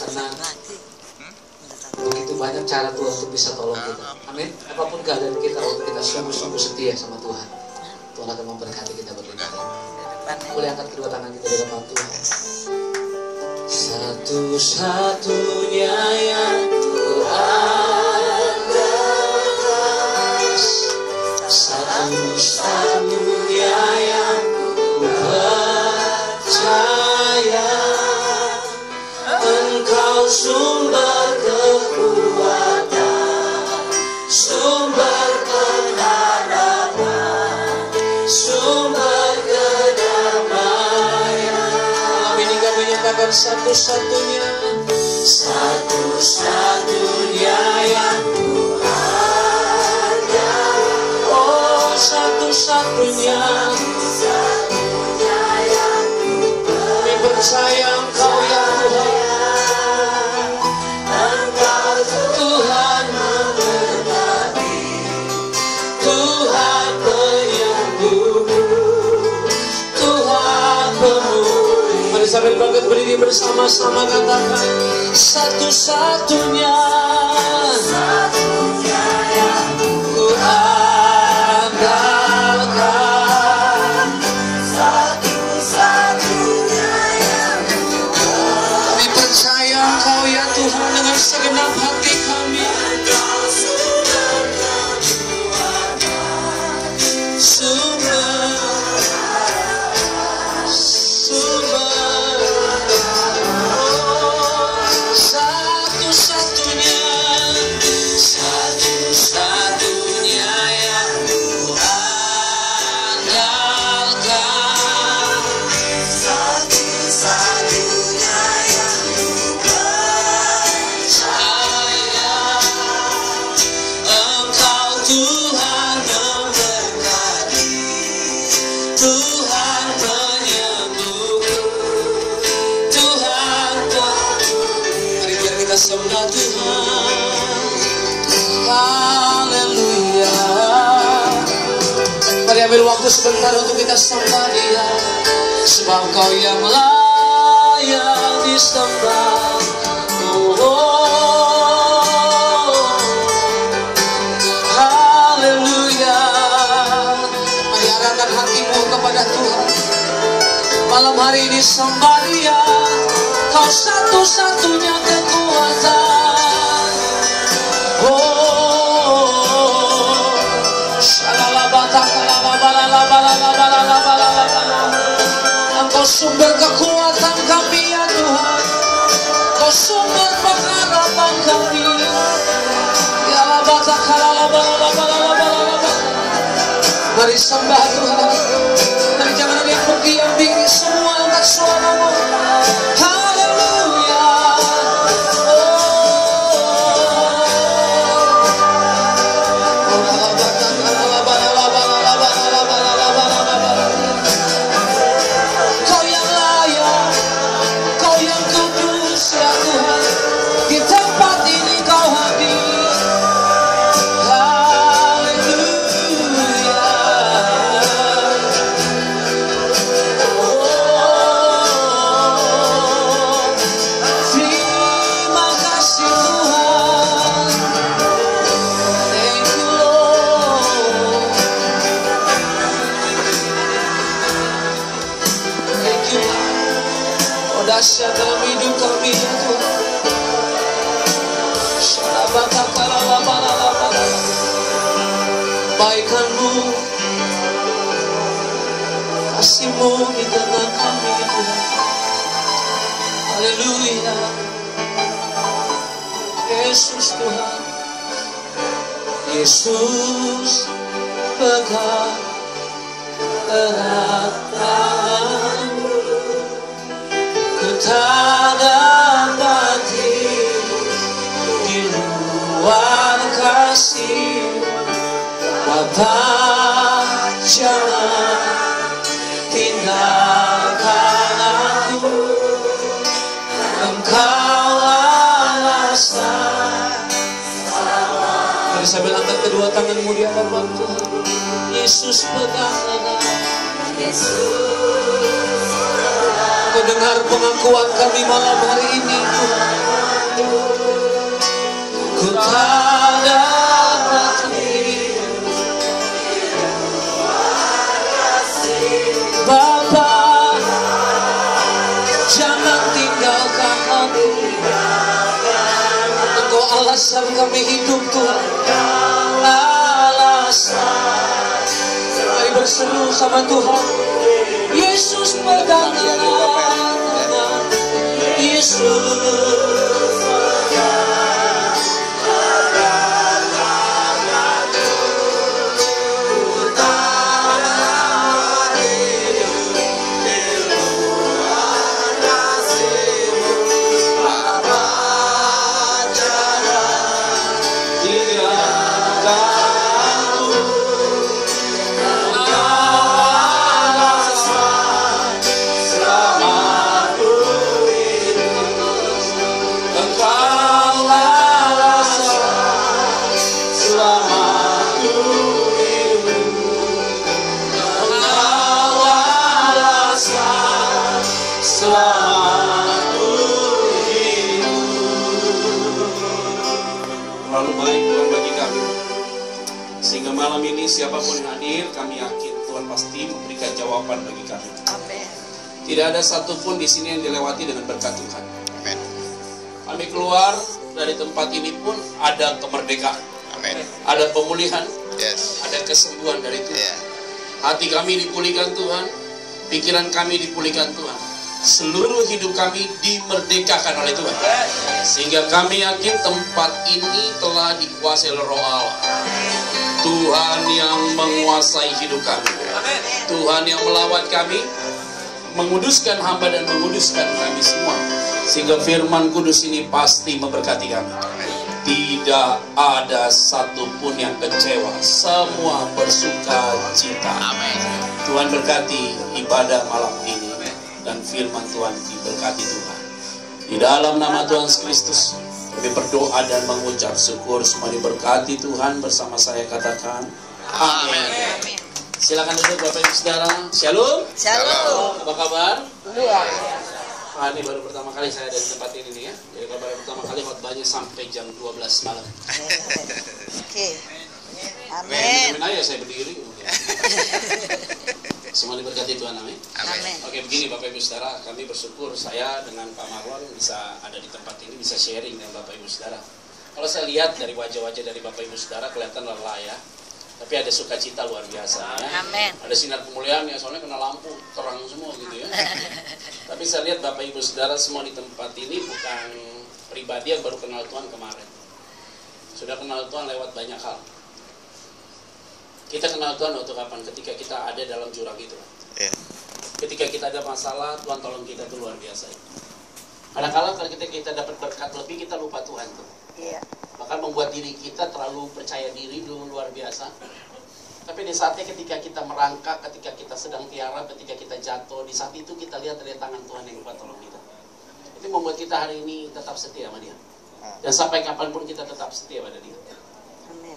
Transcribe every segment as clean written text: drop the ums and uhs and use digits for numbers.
Karena begitu banyak cara Tuhan untuk bisa tolong kita. Amin. Apapun keadaan kita, waktu kita sungguh-sungguh setia sama Tuhan, Tuhan akan memberkati kita berlimpah. Boleh angkat kedua tangan kita di depan Tuhan. Satu-satunya yang ku andalkan, satu-satunya yang ku percaya, Engkau sumber kekuatan, sumber pengharapan, sumber kedamaian. Kami ingin menyatakan satu-satunya, satu-satunya yang ku ada. Oh, satu-satunya, satu-satunya yang ku kami percaya Engkau ya Tuhan. Tuhan memberkati, Tuhan penyembuh, Tuhan pemulih. Mari sambil bangkit berdiri bersama-sama katakan satu-satunya, satunya yang ku andalkan, satu-satunya yang ku kami percaya Engkau ya Tuhan dengan segenap hati kami. Satu-satunya, satu-satunya yang ku andalkan, satu-satunya yang ku percaya, Engkau Tuhan memberkati, Tuhan penyembuh, Tuhan pemulih. Mari biar kita sembah Tuhan. Haleluya. Mari ambil waktu sebentar untuk kita sembah Dia, sebab Kau yang layak disembah. Haleluya. Mari arahkan hatimu kepada Tuhan. Malam hari ini sembah Dia, Kau satu-satunya kekuatan. Engkau sumber kekuatan kami ya Tuhan, Kau sumber pengharapan kami. Mari sembah Tuhan. Mari jangan ada yang berdiam diri, semua angkat suaramu. Haleluya. Kau yang layak, Kau yang kudus ya Tuhan. Di tempat ini Kau hadir. Dahsyat dalam hidup kami ya Tuhan. Baikan-Mu, kasih-Mu di tengah kami Tuhan. Haleluya. Yesus Tuhan, Yesus pegang erat tangan-Mu. Ku tak dapati di luar kasih. Bapa, jangan tinggalkan aku. Engkau alasan. Mari sambil angkat kedua tanganmu di hadapan Tuhan. Yesus pegang erat. Yesus. Kau dengar pengakuan kami malam hari ini Tuhan. tinggalkan Engkau alasan kami hidup Tuhan, alasan. Mari berseru sama Tuhan. Yesus pegang tangan, Yesus malam ini siapapun yang hadir, kami yakin Tuhan pasti memberikan jawaban bagi kami. Amin. Tidak ada satupun di sini yang dilewati dengan berkat Tuhan. Amin. Kami keluar dari tempat ini pun ada kemerdekaan. Amin. Ada pemulihan. Yes. Ada kesembuhan dari Tuhan. Yeah. Hati kami dipulihkan Tuhan, pikiran kami dipulihkan Tuhan. Seluruh hidup kami dimerdekakan oleh Tuhan. Sehingga kami yakin tempat ini telah dikuasai oleh Roh Allah. Tuhan yang menguasai hidup kami. Tuhan yang melawat kami, menguduskan hamba dan menguduskan kami semua. Sehingga firman kudus ini pasti memberkati kami. Tidak ada satupun yang kecewa. Semua bersuka cita. Tuhan berkati ibadah malam ini. Dan firman Tuhan diberkati Tuhan. Di dalam nama Tuhan Yesus Kristus, kami berdoa dan mengucap syukur. Semua diberkati Tuhan. Bersama saya katakan amin. Silakan duduk Bapak Ibu Saudara. Shalom. Shalom. Apa kabar? Luar. Ini baru pertama kali saya ada di tempat ini nih ya. Jadi baru pertama kali khotbahnya sampai jam 12 malam. Oke. Amin. Amin aja saya berdiri. Semua diberkati Tuhan, amin. Amin. Oke, begini Bapak Ibu Saudara, kami bersyukur saya dengan Pak Marwan bisa ada di tempat ini, bisa sharing dengan Bapak Ibu Saudara. Kalau saya lihat dari wajah-wajah dari Bapak Ibu Saudara kelihatan lelah ya, tapi ada sukacita luar biasa ya. Amin. Ada sinar pemulihan ya, soalnya kena lampu terang semua gitu ya. Tapi saya lihat Bapak Ibu Saudara semua di tempat ini bukan pribadi yang baru kenal Tuhan kemarin. Sudah kenal Tuhan lewat banyak hal. Kita kenal Tuhan waktu kapan? Ketika kita ada dalam jurang itu. Yeah. Ketika kita ada masalah, Tuhan tolong kita itu luar biasa. Kadang-kadang kalau kita dapat berkat lebih, kita lupa Tuhan tuh. Iya. Bahkan membuat diri kita terlalu percaya diri dulu luar biasa. Tapi di saatnya ketika kita merangkak, ketika kita sedang tiarap, ketika kita jatuh, di saat itu kita lihat dari tangan Tuhan yang kuat tolong kita. Itu membuat kita hari ini tetap setia sama Dia. Dan sampai kapanpun kita tetap setia pada Dia.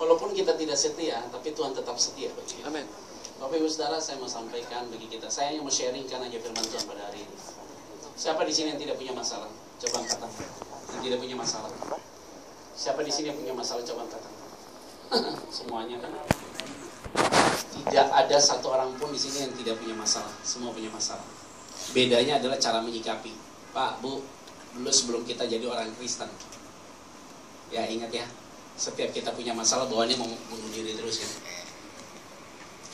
Walaupun kita tidak setia, tapi Tuhan tetap setia bagi kita. Amin. Bapak Ibu Saudara, saya mau sampaikan bagi kita. Saya yang mau sharingkan aja firman Tuhan pada hari ini. Siapa di sini yang tidak punya masalah? Coba angkat tangan. Yang tidak punya masalah. Siapa di sini yang punya masalah? Coba angkat tangan. Semuanya kan. Tidak ada satu orang pun di sini yang tidak punya masalah. Semua punya masalah. Bedanya adalah cara menyikapi. Pak, Bu, dulu sebelum kita jadi orang Kristen. Ya ingat ya. Setiap kita punya masalah, bawaannya mau bunuh diri terus ya.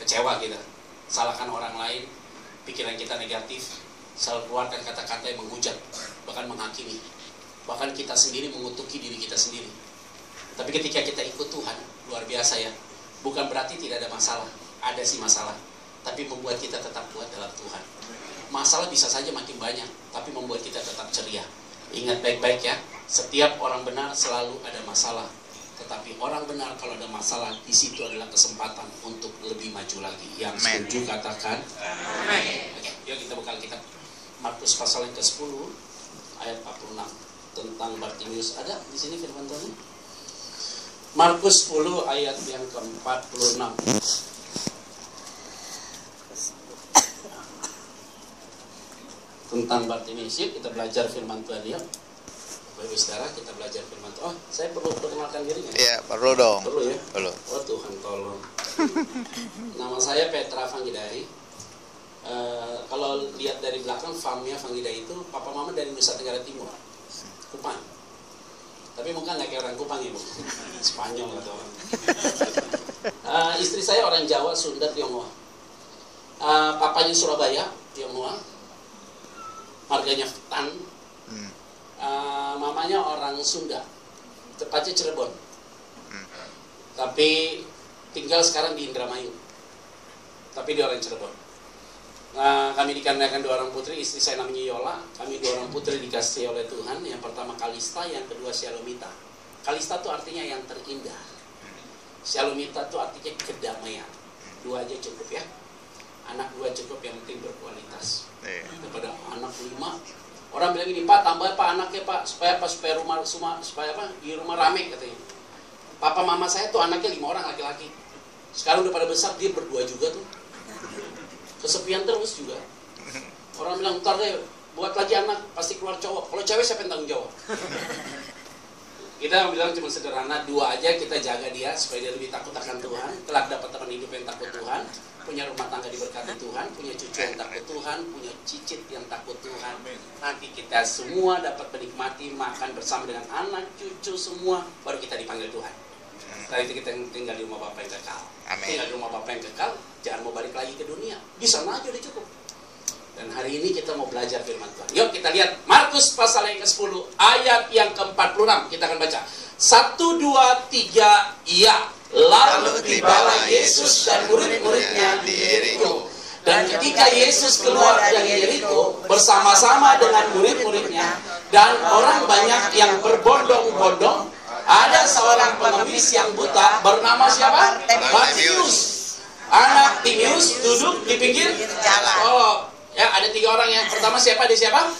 Kecewa kita, salahkan orang lain, pikiran kita negatif, selalu keluarkan kata-kata yang menghujat, bahkan menghakimi. Bahkan kita sendiri mengutuki diri kita sendiri. Tapi ketika kita ikut Tuhan, luar biasa ya. Bukan berarti tidak ada masalah, ada sih masalah. Tapi membuat kita tetap kuat dalam Tuhan. Masalah bisa saja makin banyak, tapi membuat kita tetap ceria. Ingat baik-baik ya, setiap orang benar selalu ada masalah. Tetapi orang benar kalau ada masalah, di situ adalah kesempatan untuk lebih maju lagi. Yang setuju katakan amin. Oke, yuk kita buka kitab Markus pasal yang ke-10 ayat 46 tentang Bartimius. Ada di sini firman Tuhan? Markus 10 ayat yang ke-46. Tentang Bartimius. Yuk kita belajar firman Tuhan ya. Bapak Ibu Saudara, kita belajar firman Tuhan. Oh, saya perlu perkenalkan diri nggak? Iya, perlu dong. Perlu ya? Perlu. Oh Tuhan tolong. Nama saya Petra Vanggidari. Kalau lihat dari belakang farmnya Fangida itu, papa mama dari Nusa Tenggara Timur, Kupang. Tapi muka nggak kayak orang Kupang ya, Bu. Spanyol atau orang. Istri saya orang Jawa, Sunda, Tionghoa. Papanya Surabaya, Tionghoa. Marganya Tan. Mamanya orang Sunda, tepatnya Cirebon. Tapi tinggal sekarang di Indramayu. Tapi dia orang Cirebon. Kami dikarenakan 2 orang putri, istri saya namanya Yola. Kami 2 orang putri dikasih oleh Tuhan. Yang pertama Kalista, yang kedua Shalomita. Kalista itu artinya yang terindah. Shalomita itu artinya kedamaian. 2 aja cukup ya. Anak 2 cukup, yang penting berkualitas. Daripada anak 5. Orang bilang gini, Pak, tambah Pak anaknya Pak, supaya rumah di rumah rame katanya. Papa mama saya tuh anaknya 5 orang laki-laki. Sekarang udah pada besar, dia berdua juga tuh. Kesepian terus juga. Orang bilang, ntar deh, buat lagi anak, pasti keluar cowok. Kalau cewek siapa yang tanggung jawab? Kita bilang cuma sederhana, 2 aja kita jaga dia, supaya dia lebih takut akan Tuhan. Kelak dapat teman hidup yang takut Tuhan, punya rumah tangga diberkati Tuhan, punya cucu yang takut Tuhan, punya cicit yang takut Tuhan. Nanti kita semua dapat menikmati, makan bersama dengan anak, cucu semua, baru kita dipanggil Tuhan. Setelah itu kita tinggal di rumah Bapa yang kekal. Tinggal di rumah Bapa yang kekal, jangan mau balik lagi ke dunia. Di sana aja udah cukup. Dan hari ini kita mau belajar firman Tuhan. Yuk kita lihat Markus pasal yang ke-10 ayat yang ke-46. Kita akan baca 1, 2, 3, iya. Lalu tibalah Yesus dan murid-muridnya di Yeriko. Dan ketika Yesus keluar dari Yeriko bersama-sama dengan murid-muridnya dan orang banyak yang berbondong-bondong, ada seorang pengemis yang buta bernama siapa? Bartimeus. Anak Timeus duduk di pinggir jalan. Oh, ya ada 3 orang. Yang pertama siapa? Dia siapa?